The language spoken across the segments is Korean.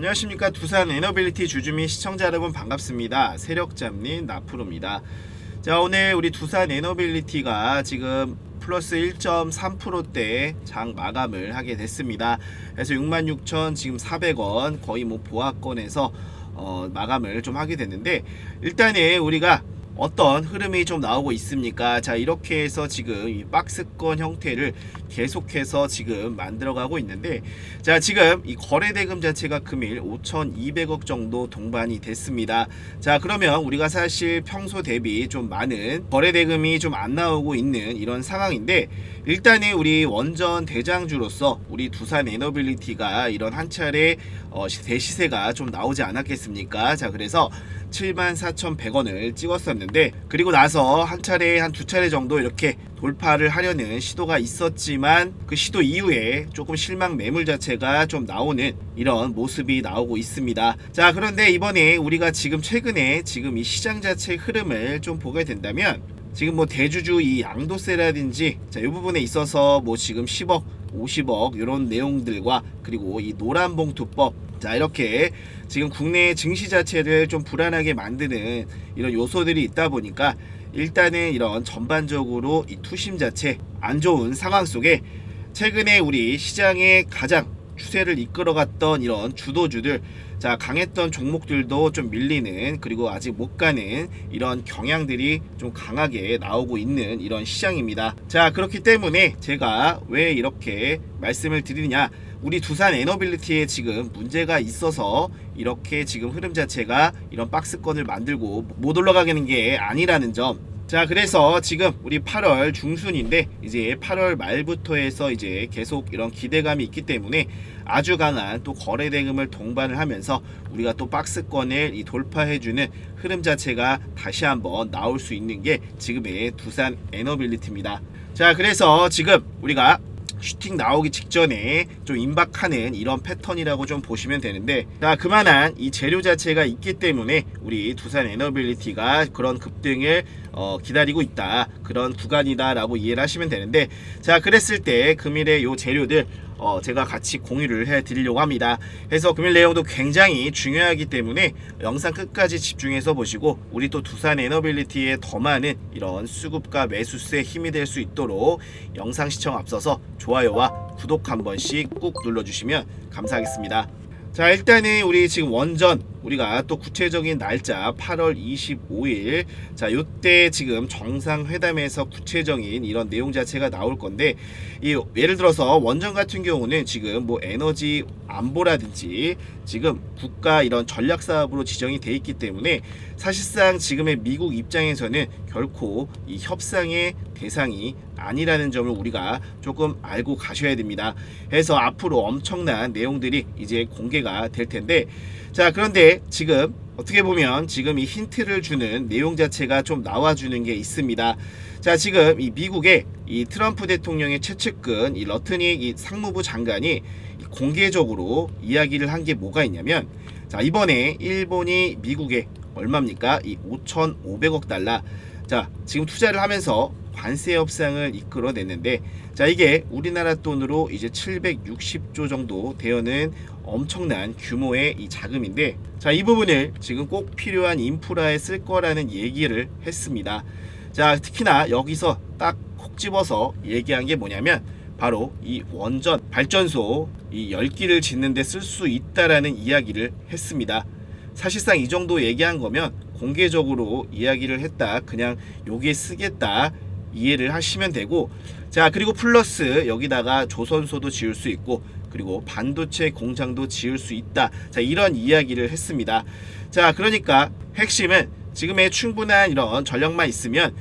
안녕하십니까. 두산 에너빌리티 주주 및 시청자 여러분 반갑습니다. 세력잡님 나프로입니다. 자, 오늘 우리 두산 에너빌리티가 지금 플러스 1.3%대 장 마감을 하게 됐습니다. 그래서 66,000 지금 400원 거의 뭐 보합권에서 마감을 좀 하게 됐는데, 일단은 우리가 어떤 흐름이 좀 나오고 있습니까? 자, 이렇게 해서 지금 이 박스권 형태를 계속해서 지금 만들어가고 있는데, 자, 지금 이 거래대금 자체가 금일 5,200억 정도 동반이 됐습니다. 자, 그러면 우리가 사실 평소 대비 좀 많은 거래대금이 좀 안 나오고 있는 이런 상황인데, 일단은 우리 원전 대장주로서 우리 두산 에너빌리티가 이런 한 차례 대시세가 좀 나오지 않았겠습니까? 자, 그래서 74,100원을 찍었었는데, 그리고 나서 한 차례 한 두 차례 정도 이렇게 돌파를 하려는 시도가 있었지만, 그 시도 이후에 조금 실망 매물 자체가 좀 나오는 이런 모습이 나오고 있습니다. 자, 그런데 이번에 우리가 지금 최근에 지금 이 시장 자체 흐름을 좀 보게 된다면, 지금 뭐 대주주 이 양도세라든지 자, 이 부분에 있어서 뭐 지금 10억 50억 이런 내용들과, 그리고 이 노란봉투법, 자, 이렇게 지금 국내 증시 자체를 좀 불안하게 만드는 이런 요소들이 있다 보니까, 일단은 이런 전반적으로 이 투심 자체 안 좋은 상황 속에 최근에 우리 시장의 가장 추세를 이끌어갔던 이런 주도주들, 자, 강했던 종목들도 좀 밀리는, 그리고 아직 못 가는 이런 경향들이 좀 강하게 나오고 있는 이런 시장입니다. 자, 그렇기 때문에 제가 왜 이렇게 말씀을 드리느냐, 우리 두산 에너빌리티에 지금 문제가 있어서 이렇게 지금 흐름 자체가 이런 박스권을 만들고 못 올라가는 게 아니라는 점. 자, 그래서 지금 우리 8월 중순인데, 이제 8월 말부터 해서 이제 계속 이런 기대감이 있기 때문에 아주 강한 또 거래대금을 동반을 하면서 우리가 또 박스권을 이 돌파해주는 흐름 자체가 다시 한번 나올 수 있는 게 지금의 두산 에너빌리티입니다. 자, 그래서 지금 우리가 슈팅 나오기 직전에 좀 임박하는 이런 패턴이라고 좀 보시면 되는데, 자, 그만한 이 재료 자체가 있기 때문에 우리 두산 에너빌리티가 그런 급등을 기다리고 있다, 그런 구간이다 라고 이해를 하시면 되는데, 자, 그랬을 때 금일의 요 재료들 제가 같이 공유를 해 드리려고 합니다. 그래서 금일 내용도 굉장히 중요하기 때문에 영상 끝까지 집중해서 보시고, 우리 또 두산 에너빌리티에 더 많은 이런 수급과 매수세에 힘이 될 수 있도록 영상 시청 앞서서 좋아요와 구독 한 번씩 꾹 눌러주시면 감사하겠습니다. 자, 일단은 우리 지금 원전 우리가 또 구체적인 날짜 8월 25일, 자, 요때 지금 정상회담에서 구체적인 이런 내용 자체가 나올 건데, 이 예를 들어서 원전 같은 경우는 지금 뭐 에너지 안보라든지 지금 국가 이런 전략 사업으로 지정이 돼 있기 때문에 사실상 지금의 미국 입장에서는 결코 이 협상의 대상이 아니라는 점을 우리가 조금 알고 가셔야 됩니다. 그래서 앞으로 엄청난 내용들이 이제 공개가 될 텐데, 자, 그런데 지금 어떻게 보면 지금 이 힌트를 주는 내용 자체가 좀 나와주는 게 있습니다. 자, 지금 이 미국의 이 트럼프 대통령의 최측근 이 러트닉 이 상무부 장관이 공개적으로 이야기를 한 게 뭐가 있냐면, 자, 이번에 일본이 미국에 얼마입니까? 이 5,500억 달러. 자, 지금 투자를 하면서 관세 협상을 이끌어냈는데, 자, 이게 우리나라 돈으로 이제 760조 정도 되어는 엄청난 규모의 이 자금인데, 자, 이 부분을 지금 꼭 필요한 인프라에 쓸 거라는 얘기를 했습니다. 자, 특히나 여기서 딱 콕 집어서 얘기한 게 뭐냐면, 바로 이 원전 발전소 이 10기를 짓는 데 쓸 수 있다라는 이야기를 했습니다. 사실상 이 정도 얘기한 거면 공개적으로 이야기를 했다, 그냥 여기에 쓰겠다 이해를 하시면 되고, 자, 그리고 플러스 여기다가 조선소도 지을 수 있고, 그리고 반도체 공장도 지을 수 있다, 자, 이런 이야기를 했습니다. 자, 그러니까 핵심은 지금의 충분한 이런 전력만 있으면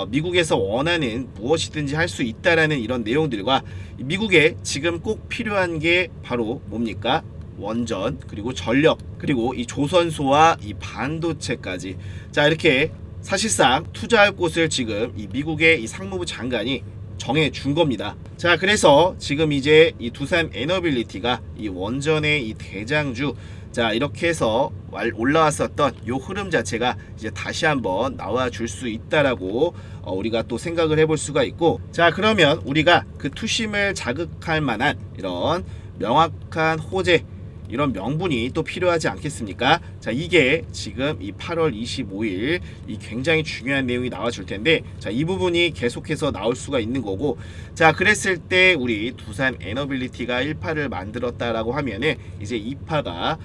미국에서 원하는 무엇이든지 할 수 있다라는 이런 내용들과, 미국에 지금 꼭 필요한 게 바로 뭡니까? 원전, 그리고 전력, 그리고 이 조선소와 이 반도체까지. 자, 이렇게 사실상 투자할 곳을 지금 이 미국의 이 상무부 장관이 정해 준 겁니다. 자, 그래서 지금 이제 이 두산 에너빌리티가 이 원전의 이 대장주, 자, 이렇게 해서 올라왔었던 요 흐름 자체가 이제 다시 한번 나와 줄 수 있다라고 우리가 또 생각을 해볼 수가 있고, 자, 그러면 우리가 그 투심을 자극할 만한 이런 명확한 호재, 이런 명분이 또 필요하지 않겠습니까? 자, 이게 지금 이 8월 25일 이 굉장히 중요한 내용이 나와줄 텐데, 자, 이 부분이 계속해서 나올 수가 있는 거고, 자, 그랬을 때 우리 두산 에너빌리티가 1파를 만들었다라고 하면은 이제 2파가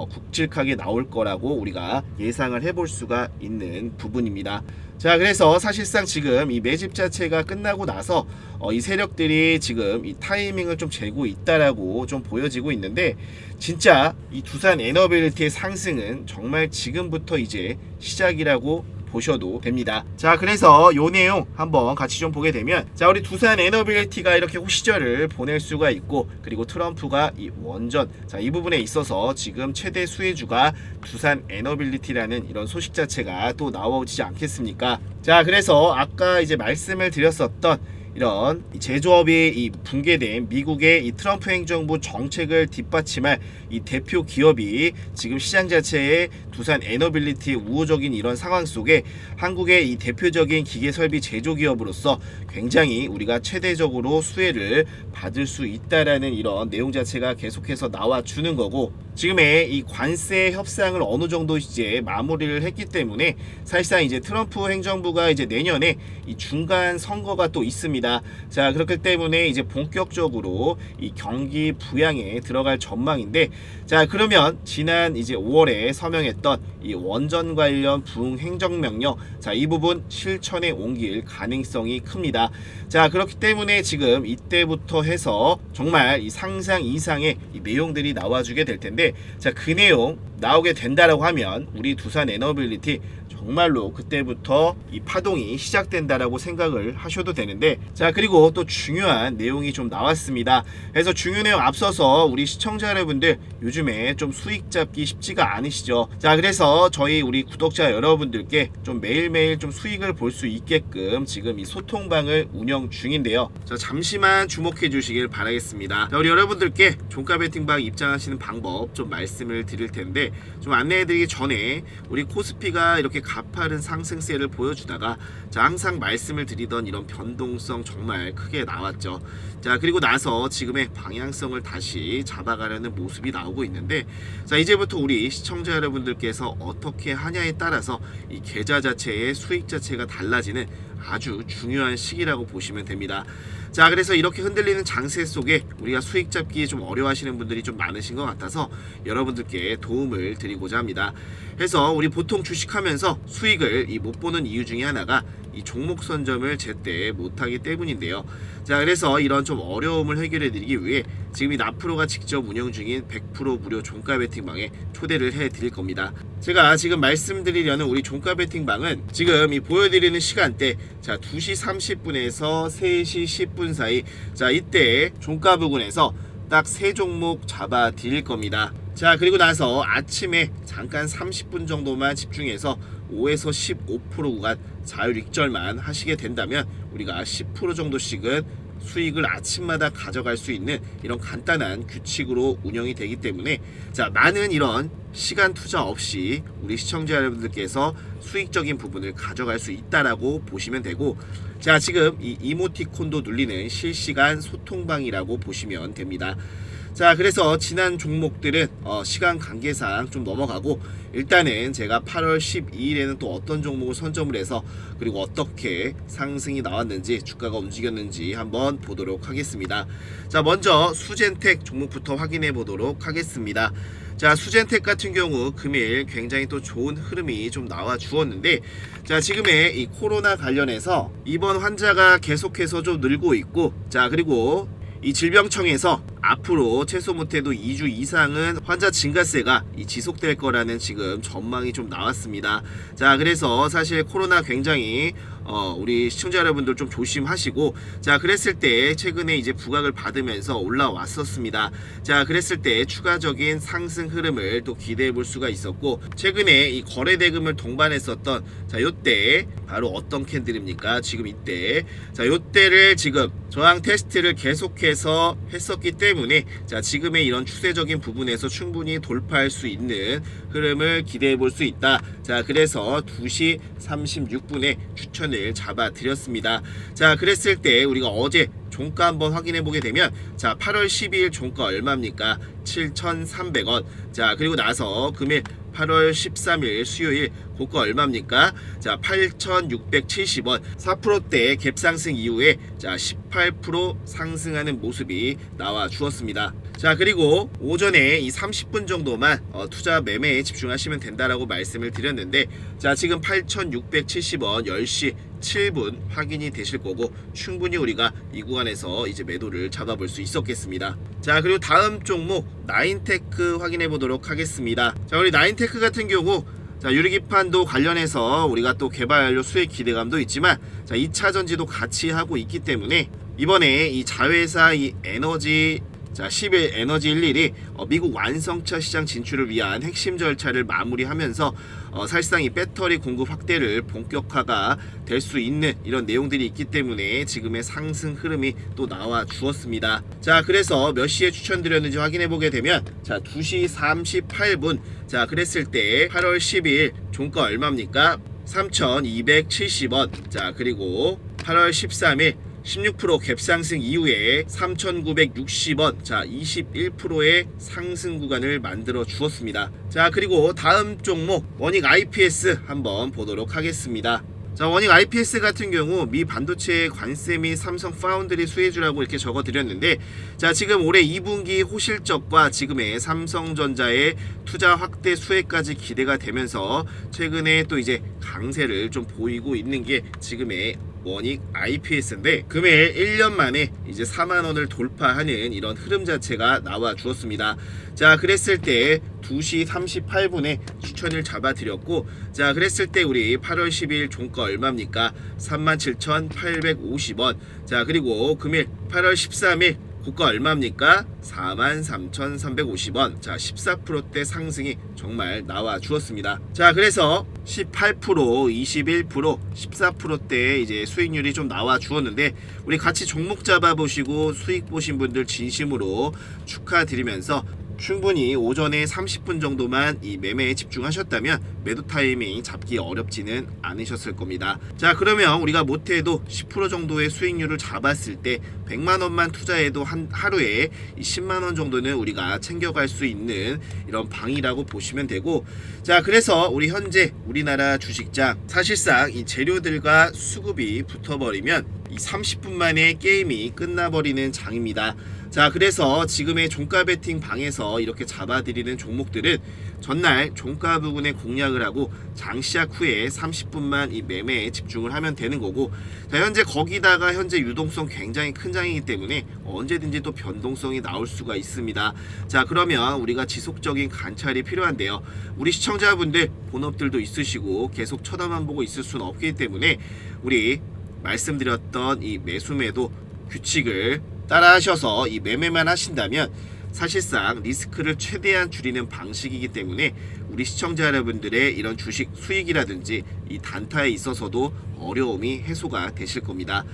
굵직하게 나올 거라고 우리가 예상을 해볼 수가 있는 부분입니다. 자, 그래서 사실상 지금 이 매집 자체가 끝나고 나서 이 세력들이 지금 이 타이밍을 좀 재고 있다라고 좀 보여지고 있는데, 진짜 이 두산 에너빌리티의 상승은 정말 지금부터 이제 시작이라고 보셔도 됩니다. 자, 그래서 요 내용 한번 같이 좀 보게 되면, 자, 우리 두산 에너빌리티가 이렇게 시절을 보낼 수가 있고, 그리고 트럼프가 이 원전, 자, 이 부분에 있어서 지금 최대 수혜주가 두산 에너빌리티라는 이런 소식 자체가 또 나오지 않겠습니까? 자, 그래서 아까 이제 말씀을 드렸었던 이런 제조업이 이 붕괴된 미국의 이 트럼프 행정부 정책을 뒷받침할 이 대표 기업이 지금 시장 자체에 두산 에너빌리티 우호적인 이런 상황 속에 한국의 이 대표적인 기계 설비 제조 기업으로서 굉장히 우리가 최대적으로 수혜를 받을 수 있다라는 이런 내용 자체가 계속해서 나와주는 거고, 지금의 이 관세 협상을 어느 정도 이제 마무리를 했기 때문에 사실상 이제 트럼프 행정부가 이제 내년에 이 중간 선거가 또 있습니다. 자, 그렇기 때문에 이제 본격적으로 이 경기 부양에 들어갈 전망인데, 자, 그러면 지난 이제 5월에 서명했던 이 원전 관련 부응 행정명령, 자, 이 부분 실천에 옮길 가능성이 큽니다. 자, 그렇기 때문에 지금 이때부터 해서 정말 이 상상 이상의 이 내용들이 나와주게 될 텐데, 자, 그 내용 나오게 된다라고 하면 우리 두산 에너빌리티 정말로 그때부터 이 파동이 시작된다라고 생각을 하셔도 되는데, 자, 그리고 또 중요한 내용이 좀 나왔습니다. 그래서 중요한 내용 앞서서 우리 시청자 여러분들 요즘에 좀 수익 잡기 쉽지가 않으시죠? 자, 그래서 저희 우리 구독자 여러분들께 좀 매일매일 좀 수익을 볼 수 있게끔 지금 이 소통방을 운영 중인데요. 자, 잠시만 주목해 주시길 바라겠습니다. 자, 우리 여러분들께 종가 베팅방 입장하시는 방법 좀 말씀을 드릴 텐데, 좀 안내해 드리기 전에 우리 코스피가 이렇게 가파른 상승세를 보여주다가, 자, 항상 말씀을 드리던 이런 변동성 정말 크게 나왔죠. 자, 그리고 나서 지금의 방향성을 다시 잡아가려는 모습이 나오고 있는데, 자, 이제부터 우리 시청자 여러분들께서 어떻게 하냐에 따라서 이 계좌 자체의 수익 자체가 달라지는 아주 중요한 시기라고 보시면 됩니다. 자, 그래서 이렇게 흔들리는 장세 속에 우리가 수익 잡기 좀 어려워하시는 분들이 좀 많으신 것 같아서 여러분들께 도움을 드리고자 합니다. 그래서 우리 보통 주식하면서 수익을 못 보는 이유 중에 하나가 이 종목 선점을 제때 못하기 때문인데요. 자, 그래서 이런 좀 어려움을 해결해 드리기 위해 지금 이 나프로가 직접 운영 중인 100% 무료 종가 베팅방에 초대를 해 드릴 겁니다. 제가 지금 말씀드리려는 우리 종가 베팅방은 지금 이 보여드리는 시간대, 자, 2시 30분에서 3시 10분 사이, 자, 이때 종가 부근에서 딱 3종목 잡아 드릴 겁니다. 자, 그리고 나서 아침에 잠깐 30분 정도만 집중해서 5에서 15% 구간 자율 익절만 하시게 된다면 우리가 10% 정도씩은 수익을 아침마다 가져갈 수 있는 이런 간단한 규칙으로 운영이 되기 때문에, 자, 많은 이런 시간 투자 없이 우리 시청자 여러분들께서 수익적인 부분을 가져갈 수 있다라고 보시면 되고, 자, 지금 이 이모티콘도 눌리는 실시간 소통방이라고 보시면 됩니다. 자, 그래서 지난 종목들은 시간 관계상 좀 넘어가고, 일단은 제가 8월 12일에는 또 어떤 종목을 선점을 해서 그리고 어떻게 상승이 나왔는지 주가가 움직였는지 한번 보도록 하겠습니다. 자, 먼저 수젠텍 종목부터 확인해 보도록 하겠습니다. 자, 수젠텍 같은 경우 금일 굉장히 또 좋은 흐름이 좀 나와 주었는데, 자, 지금의 이 코로나 관련해서 입원 환자가 계속해서 좀 늘고 있고, 자, 그리고 이 질병청에서 앞으로 최소 못해도 2주 이상은 환자 증가세가 지속될 거라는 지금 전망이 좀 나왔습니다. 자, 그래서 사실 코로나 굉장히 우리 시청자 여러분들 좀 조심하시고, 자, 그랬을 때 최근에 이제 부각을 받으면서 올라왔었습니다. 자, 그랬을 때 추가적인 상승 흐름을 또 기대해 볼 수가 있었고, 최근에 이 거래 대금을 동반했었던, 자, 요때 바로 어떤 캔들입니까? 지금 이때, 자, 요때를 지금 저항 테스트를 계속해서 했었기 때문에, 자, 지금의 이런 추세적인 부분에서 충분히 돌파할 수 있는 흐름을 기대해 볼 수 있다. 자, 그래서 2시 36분에 추천을 잡아 드렸습니다. 자, 그랬을 때 우리가 어제 종가 한번 확인해 보게 되면 자 8월 12일 종가 얼마입니까? 7,300원. 자 그리고 나서 금일 8월 13일 수요일 고가 얼마입니까? 자 8,670원. 4%대 갭 상승 이후에 자 18% 상승하는 모습이 나와 주었습니다. 자 그리고 오전에 이 30분 정도만 투자 매매에 집중하시면 된다라고 말씀을 드렸는데 자 지금 8,670원 10시 7분 확인이 되실 거고 충분히 우리가 이 구간에서 이제 매도를 잡아볼 수 있었겠습니다. 자 그리고 다음 종목 나인테크 확인해 보도록 하겠습니다. 자 우리 나인테크 같은 경우 자 유리기판도 관련해서 우리가 또 개발료 수익 기대감도 있지만 자 2차 전지도 같이 하고 있기 때문에 이번에 이 자회사 이 에너지 자 10일 에너지 11이 미국 완성차 시장 진출을 위한 핵심 절차를 마무리하면서 사실상 이 배터리 공급 확대를 본격화가 될 수 있는 이런 내용들이 있기 때문에 지금의 상승 흐름이 또 나와 주었습니다. 자 그래서 몇 시에 추천드렸는지 확인해 보게 되면 자 2시 38분 자 그랬을 때 8월 12일 종가 얼마입니까? 3,270원. 자 그리고 8월 13일 16% 갭상승 이후에 3,960원 자 21%의 상승 구간을 만들어 주었습니다. 자 그리고 다음 종목 원익 IPS 한번 보도록 하겠습니다. 자 원익 IPS 같은 경우 미 반도체 관세 및 삼성 파운드리 수혜주라고 이렇게 적어 드렸는데 자 지금 올해 2분기 호실적과 지금의 삼성전자의 투자 확대 수혜까지 기대가 되면서 최근에 또 이제 강세를 좀 보이고 있는 게 지금의 원익 IPS인데 금일 1년 만에 이제 4만원을 돌파하는 이런 흐름 자체가 나와 주었습니다. 자 그랬을 때 2시 38분에 추천을 잡아드렸고 자 그랬을 때 우리 8월 10일 종가 얼마입니까? 37,850원. 자 그리고 금일 8월 13일 고가 얼마입니까? 43,350원. 자 14%대 상승이 정말 나와 주었습니다. 자 그래서 18%, 21%, 14%대 이제 수익률이 좀 나와 주었는데 우리 같이 종목 잡아보시고 수익 보신 분들 진심으로 축하드리면서 충분히 오전에 30분 정도만 이 매매에 집중하셨다면 매도 타이밍 잡기 어렵지는 않으셨을 겁니다. 자 그러면 우리가 못해도 10% 정도의 수익률을 잡았을 때 100만원만 투자해도 하루에 10만원 정도는 우리가 챙겨갈 수 있는 이런 방이라고 보시면 되고 자 그래서 우리 현재 우리나라 주식장 사실상 이 재료들과 수급이 붙어버리면 이 30분 만에 게임이 끝나버리는 장입니다. 자 그래서 지금의 종가 베팅 방에서 이렇게 잡아드리는 종목들은 전날 종가 부근에 공략을 하고 장 시작 후에 30분만 이 매매에 집중을 하면 되는 거고 자 현재 거기다가 현재 유동성 굉장히 큰 장이기 때문에 언제든지 또 변동성이 나올 수가 있습니다. 자 그러면 우리가 지속적인 관찰이 필요한데요. 우리 시청자분들 본업들도 있으시고 계속 쳐다만 보고 있을 수는 없기 때문에 우리 말씀드렸던 이 매수매도 규칙을 따라 하셔서 이 매매만 하신다면 사실상 리스크를 최대한 줄이는 방식이기 때문에 우리 시청자 여러분들의 이런 주식 수익이라든지 이 단타에 있어서도 어려움이 해소가 되실 겁니다.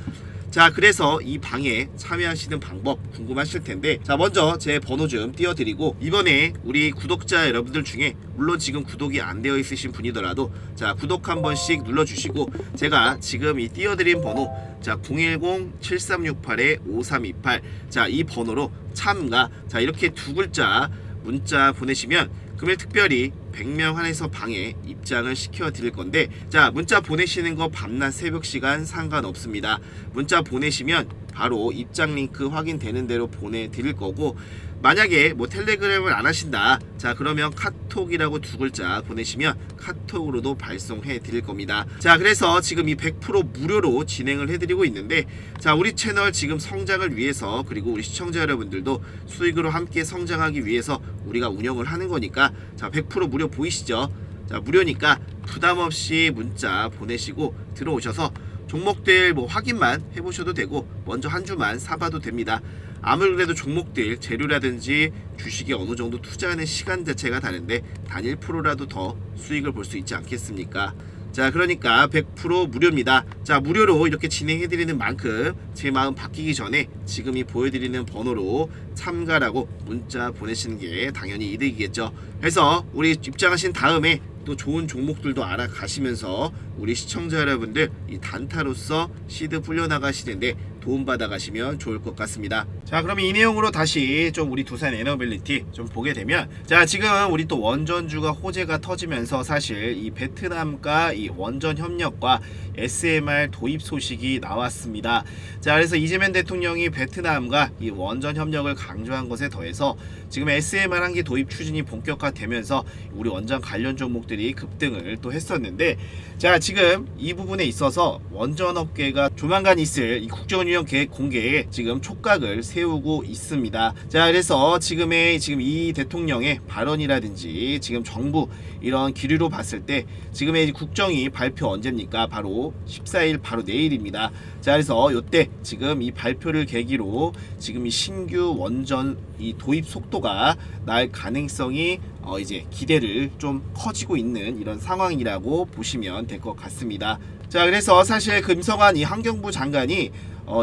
자 그래서 이 방에 참여하시는 방법 궁금하실 텐데 자 먼저 제 번호 좀 띄워드리고 이번에 우리 구독자 여러분들 중에 물론 지금 구독이 안 되어 있으신 분이더라도 자 구독 한 번씩 눌러주시고 제가 지금 이 띄워드린 번호 자 010-7368-5328 자 이 번호로 참가 자 이렇게 두 글자 문자 보내시면 금일 특별히 100명 한해서 방에 입장을 시켜 드릴 건데 자 문자 보내시는 거 밤낮 새벽 시간 상관없습니다. 문자 보내시면 바로 입장 링크 확인되는 대로 보내드릴 거고 만약에 뭐 텔레그램을 안 하신다 자 그러면 카톡이라고 두 글자 보내시면 카톡으로도 발송해 드릴 겁니다. 자 그래서 지금 이 100% 무료로 진행을 해드리고 있는데 자 우리 채널 지금 성장을 위해서 그리고 우리 시청자 여러분들도 수익으로 함께 성장하기 위해서 우리가 운영을 하는 거니까 자 100% 무료 보이시죠? 자 무료니까 부담없이 문자 보내시고 들어오셔서 종목들 뭐 확인만 해보셔도 되고 먼저 한 주만 사봐도 됩니다. 아무래도 종목들 재료라든지 주식에 어느 정도 투자하는 시간 자체가 다른데 단일 프로라도 더 수익을 볼 수 있지 않겠습니까? 자 그러니까 100% 무료입니다. 자 무료로 이렇게 진행해드리는 만큼 제 마음 바뀌기 전에 지금 이 보여드리는 번호로 참가라고 문자 보내시는 게 당연히 이득이겠죠. 그래서 우리 입장하신 다음에 또 좋은 종목들도 알아가시면서 우리 시청자 여러분들 이 단타로서 시드 풀려나가시는데 도움받아 가시면 좋을 것 같습니다. 자, 그럼 이 내용으로 다시 좀 우리 두산 에너빌리티 좀 보게 되면, 자, 지금 우리 또 원전주가 호재가 터지면서 사실 이 베트남과 이 원전 협력과 SMR 도입 소식이 나왔습니다. 자, 그래서 이재명 대통령이 베트남과 이 원전 협력을 강조한 것에 더해서 지금 SMR 한기 도입 추진이 본격화되면서 우리 원전 관련 종목들이 급등을 또 했었는데, 자, 지금 이 부분에 있어서 원전 업계가 조만간 있을 이 국정운영 계획 공개에 지금 촉각을 세우고 있습니다. 자, 그래서 지금 이 대통령의 발언이라든지 지금 정부 이런 기류로 봤을 때 지금의 국정이 발표 언제입니까? 바로 14일 바로 내일입니다. 자, 그래서 요때 지금 이 발표를 계기로 지금 이 신규 원전 이 도입 속도가 날 가능성이 이제 기대를 좀 커지고 있는 이런 상황이라고 보시면 될 것 같습니다. 자, 그래서 사실 금성환 이 환경부 장관이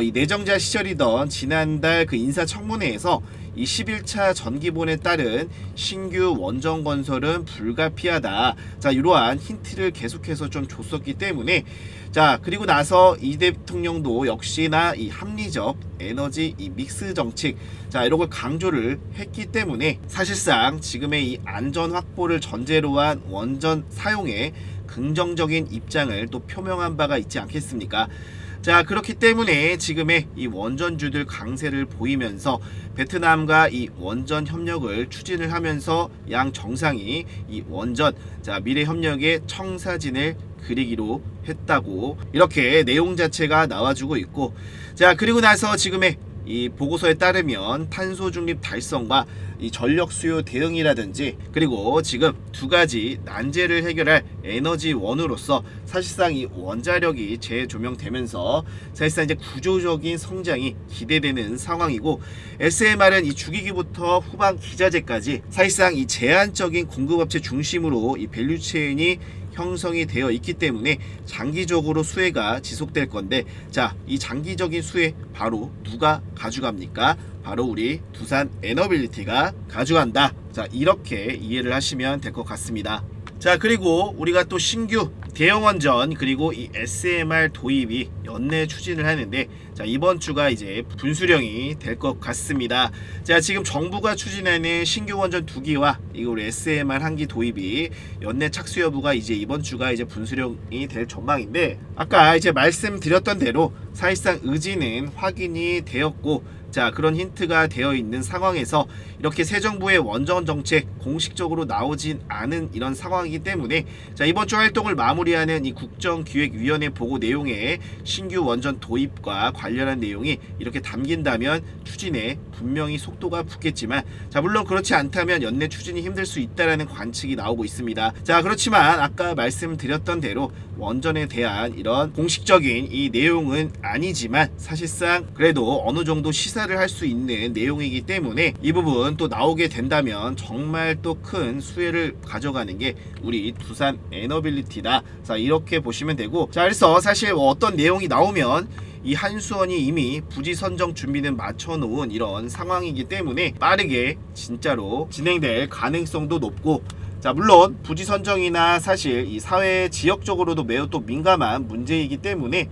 이 내정자 시절이던 지난달 그 인사청문회에서 이 11차 전기본에 따른 신규 원전 건설은 불가피하다. 자, 이러한 힌트를 계속해서 좀 줬었기 때문에, 자, 그리고 나서 이 대통령도 역시나 이 합리적 에너지 이 믹스 정책, 자, 이런 걸 강조를 했기 때문에 사실상 지금의 이 안전 확보를 전제로 한 원전 사용에 긍정적인 입장을 또 표명한 바가 있지 않겠습니까? 자, 그렇기 때문에 지금의 이 원전주들 강세를 보이면서 베트남과 이 원전 협력을 추진을 하면서 양 정상이 이 원전, 자, 미래 협력의 청사진을 그리기로 했다고 이렇게 내용 자체가 나와주고 있고, 자, 그리고 나서 지금의 이 보고서에 따르면 탄소 중립 달성과 이 전력 수요 대응이라든지, 그리고 지금 두 가지 난제를 해결할 에너지원으로서 사실상 이 원자력이 재조명되면서 사실상 이제 구조적인 성장이 기대되는 상황이고, SMR은 이 주기기부터 후반 기자재까지 사실상 이 제한적인 공급업체 중심으로 이 밸류체인이 형성이 되어 있기 때문에 장기적으로 수혜가 지속될 건데, 자, 이 장기적인 수혜 바로 누가 가져갑니까? 바로 우리 두산 에너빌리티가 가져간다. 자, 이렇게 이해를 하시면 될 것 같습니다. 자, 그리고 우리가 또 신규 대형 원전 그리고 이 SMR 도입이 연내 추진을 하는데, 자, 이번 주가 이제 분수령이 될 것 같습니다. 자, 지금 정부가 추진하는 신규 원전 2기와 이거 우리 SMR 한기 도입이 연내 착수 여부가 이제 이번 주가 이제 분수령이 될 전망인데, 아까 이제 말씀드렸던 대로 사실상 의지는 확인이 되었고, 자, 그런 힌트가 되어 있는 상황에서 이렇게 새 정부의 원전 정책 공식적으로 나오진 않은 이런 상황이기 때문에, 자, 이번 주 활동을 마무리하는 이 국정기획위원회 보고 내용에 신규 원전 도입과 관련한 내용이 이렇게 담긴다면 추진에 분명히 속도가 붙겠지만, 자, 물론 그렇지 않다면 연내 추진이 힘들 수 있다라는 관측이 나오고 있습니다. 자, 그렇지만 아까 말씀드렸던 대로 원전에 대한 이런 공식적인 이 내용은 아니지만 사실상 그래도 어느 정도 시사를 할 수 있는 내용이기 때문에 이 부분 또 나오게 된다면 정말 또 큰 수혜를 가져가는 게 우리 두산 에너빌리티다. 자, 이렇게 보시면 되고, 자, 그래서 사실 어떤 내용이 나오면 이 한수원이 이미 부지 선정 준비는 마쳐놓은 이런 상황이기 때문에 빠르게 진짜로 진행될 가능성도 높고, 자, 물론 부지 선정이나 사실 이 사회 지역적으로도 매우 또 민감한 문제이기 때문에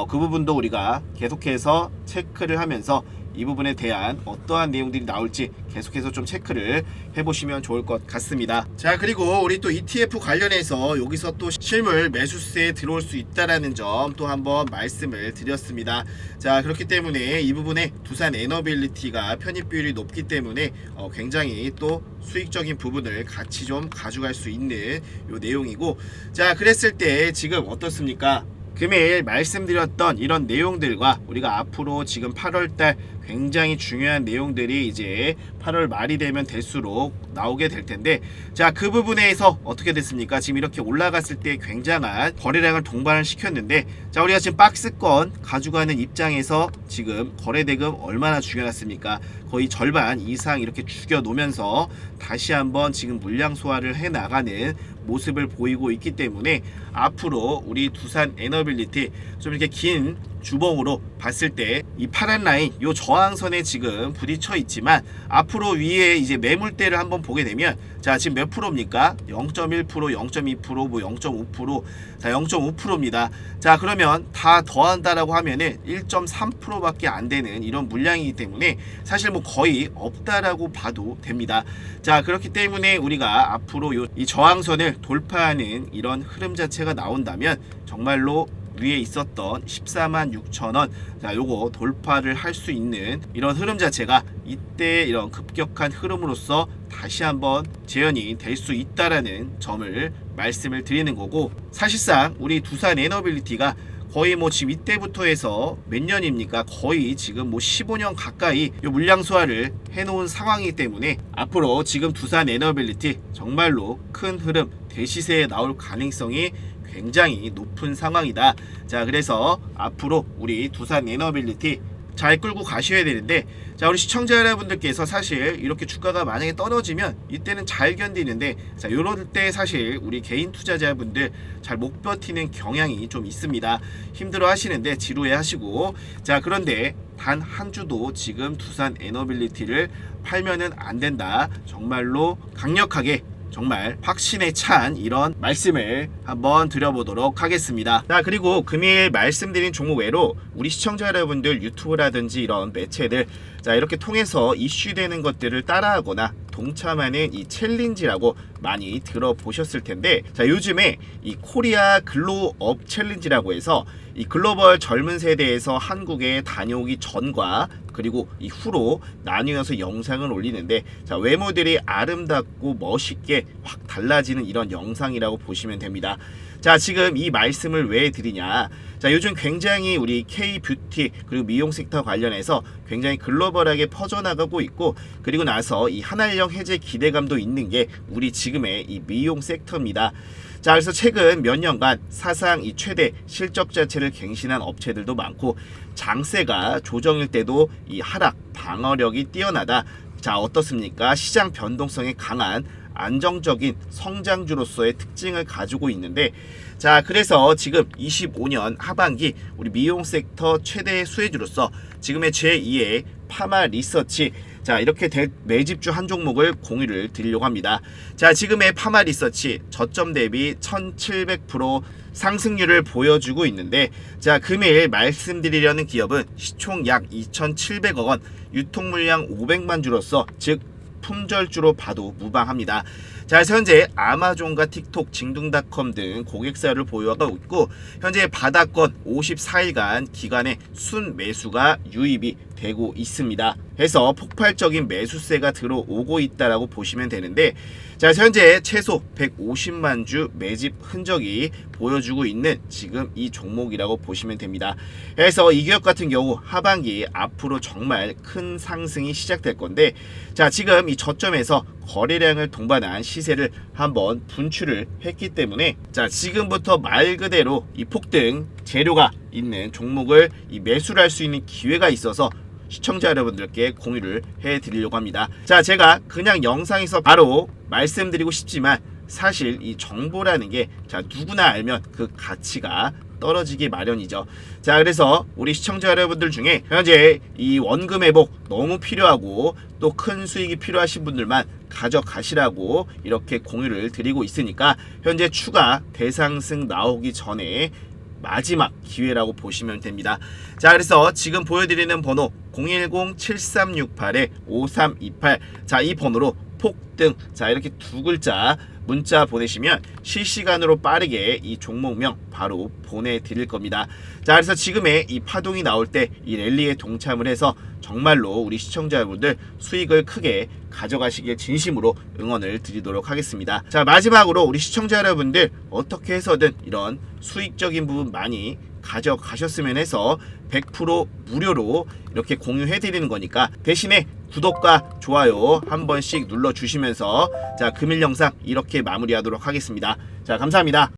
그 부분도 우리가 계속해서 체크를 하면서 이 부분에 대한 어떠한 내용들이 나올지 계속해서 좀 체크를 해보시면 좋을 것 같습니다. 자, 그리고 우리 또 ETF 관련해서 여기서 또 실물 매수세에 들어올 수 있다라는 점 또 한번 말씀을 드렸습니다. 자, 그렇기 때문에 이 부분에 두산 에너빌리티가 편입 비율이 높기 때문에 굉장히 또 수익적인 부분을 같이 좀 가져갈 수 있는 요 내용이고, 자, 그랬을 때 지금 어떻습니까? 금일 말씀드렸던 이런 내용들과 우리가 앞으로 지금 8월달 굉장히 중요한 내용들이 이제 8월 말이 되면 될수록 나오게 될 텐데, 자, 그 부분에서 어떻게 됐습니까? 지금 이렇게 올라갔을 때 굉장한 거래량을 동반을 시켰는데, 자, 우리가 지금 박스권 가져가는 입장에서 지금 거래대금 얼마나 죽여놨습니까? 거의 절반 이상 이렇게 죽여놓으면서 다시 한번 지금 물량 소화를 해나가는 모습을 보이고 있기 때문에 앞으로 우리 두산 에너빌리티 좀 이렇게 긴 주봉으로 봤을 때 이 파란 라인 요 저항선에 지금 부딪혀 있지만 앞으로 위에 이제 매물대를 한번 보게 되면 자 지금 몇 프로입니까? 0.1%, 0.2%, 뭐 0.5%, 자 0.5%입니다. 자 그러면 다 더한다라고 하면은 1.3%밖에 안 되는 이런 물량이기 때문에 사실 뭐 거의 없다라고 봐도 됩니다. 자 그렇기 때문에 우리가 앞으로 이 저항선을 돌파하는 이런 흐름 자체가 나온다면 정말로 위에 있었던 146,000원 자 요거 돌파를 할 수 있는 이런 흐름 자체가 이때 이런 급격한 흐름으로서 다시 한번 재현이 될 수 있다라는 점을 말씀을 드리는 거고, 사실상 우리 두산 에너빌리티가 거의 뭐 지금 이때부터 해서 몇 년입니까? 거의 지금 뭐 15년 가까이 요 물량 소화를 해놓은 상황이기 때문에 앞으로 지금 두산 에너빌리티 정말로 큰 흐름 대시세에 나올 가능성이 굉장히 높은 상황이다. 자 그래서 앞으로 우리 두산 에너빌리티 잘 끌고 가셔야 되는데, 자 우리 시청자 여러분들께서 사실 이렇게 주가가 만약에 떨어지면 이때는 잘 견디는데 자 요럴 때 사실 우리 개인 투자자분들 잘 못 버티는 경향이 좀 있습니다. 힘들어 하시는데 지루해 하시고, 자 그런데 단 한 주도 지금 두산 에너빌리티를 팔면은 안 된다. 정말로 강력하게 정말 확신에 찬 이런 말씀을 한번 드려보도록 하겠습니다. 자 그리고 금일 말씀드린 종목 외로 우리 시청자 여러분들 유튜브라든지 이런 매체들 자 이렇게 통해서 이슈되는 것들을 따라하거나 동참하는 이 챌린지라고 많이 들어보셨을 텐데, 자 요즘에 이 코리아 글로업 챌린지라고 해서 이 글로벌 젊은 세대에서 한국에 다녀오기 전과 그리고 이 후로 나뉘어서 영상을 올리는데, 자 외모들이 아름답고 멋있게 확 달라지는 이런 영상이라고 보시면 됩니다. 자 지금 이 말씀을 왜 드리냐, 자 요즘 굉장히 우리 K-뷰티 그리고 미용 섹터 관련해서 굉장히 글로벌하게 퍼져나가고 있고, 그리고 나서 이 한한령 해제 기대감도 있는 게 우리 지금의 이 미용 섹터입니다. 자 그래서 최근 몇 년간 사상 이 최대 실적 자체를 갱신한 업체들도 많고, 장세가 조정일 때도 이 하락 방어력이 뛰어나다. 자 어떻습니까? 시장 변동성이 강한 안정적인 성장주로서의 특징을 가지고 있는데, 자 그래서 지금 25년 하반기 우리 미용 섹터 최대 수혜주로서 지금의 제2의 파마 리서치 자 이렇게 매집주 한 종목을 공유를 드리려고 합니다. 자 지금의 파마 리서치 저점 대비 1700% 상승률을 보여주고 있는데, 자 금일 말씀드리려는 기업은 시총 약 2700억 원, 유통 물량 500만 주로서 즉 품절주로 봐도 무방합니다. 자 그래서 현재 아마존과 틱톡, 징둥닷컴 등 고객사를 보유하고 있고, 현재 바닥권 54일간 기간에 순 매수가 유입이 되고 있습니다. 해서 폭발적인 매수세가 들어오고 있다라고 보시면 되는데, 자 현재 최소 150만 주 매집 흔적이 보여주고 있는 지금 이 종목이라고 보시면 됩니다. 그래서 이 기업 같은 경우 하반기 앞으로 정말 큰 상승이 시작될 건데, 자 지금 이 저점에서 거래량을 동반한 시세를 한번 분출을 했기 때문에 자 지금부터 말 그대로 이 폭등 재료가 있는 종목을 이 매수를 할 수 있는 기회가 있어서 시청자 여러분들께 공유를 해드리려고 합니다. 자 제가 그냥 영상에서 바로 말씀드리고 싶지만 사실 이 정보라는 게 자 누구나 알면 그 가치가 떨어지기 마련이죠. 자 그래서 우리 시청자 여러분들 중에 현재 이 원금 회복 너무 필요하고 또 큰 수익이 필요하신 분들만 가져가시라고 이렇게 공유를 드리고 있으니까 현재 추가 대상승 나오기 전에 마지막 기회라고 보시면 됩니다. 자 그래서 지금 보여드리는 번호 010-7368-5328 자 이 번호로 폭등 자 이렇게 두 글자 문자 보내시면 실시간으로 빠르게 이 종목명 바로 보내드릴 겁니다. 자 그래서 지금의 이 파동이 나올 때 이 랠리에 동참을 해서 정말로 우리 시청자 여러분들 수익을 크게 가져가시길 진심으로 응원을 드리도록 하겠습니다. 자 마지막으로 우리 시청자 여러분들 어떻게 해서든 이런 수익적인 부분 많이 가져가셨으면 해서 100% 무료로 이렇게 공유해 드리는 거니까 대신에 구독과 좋아요 한 번씩 눌러주시면서 자 금일 영상 이렇게 마무리하도록 하겠습니다. 자 감사합니다.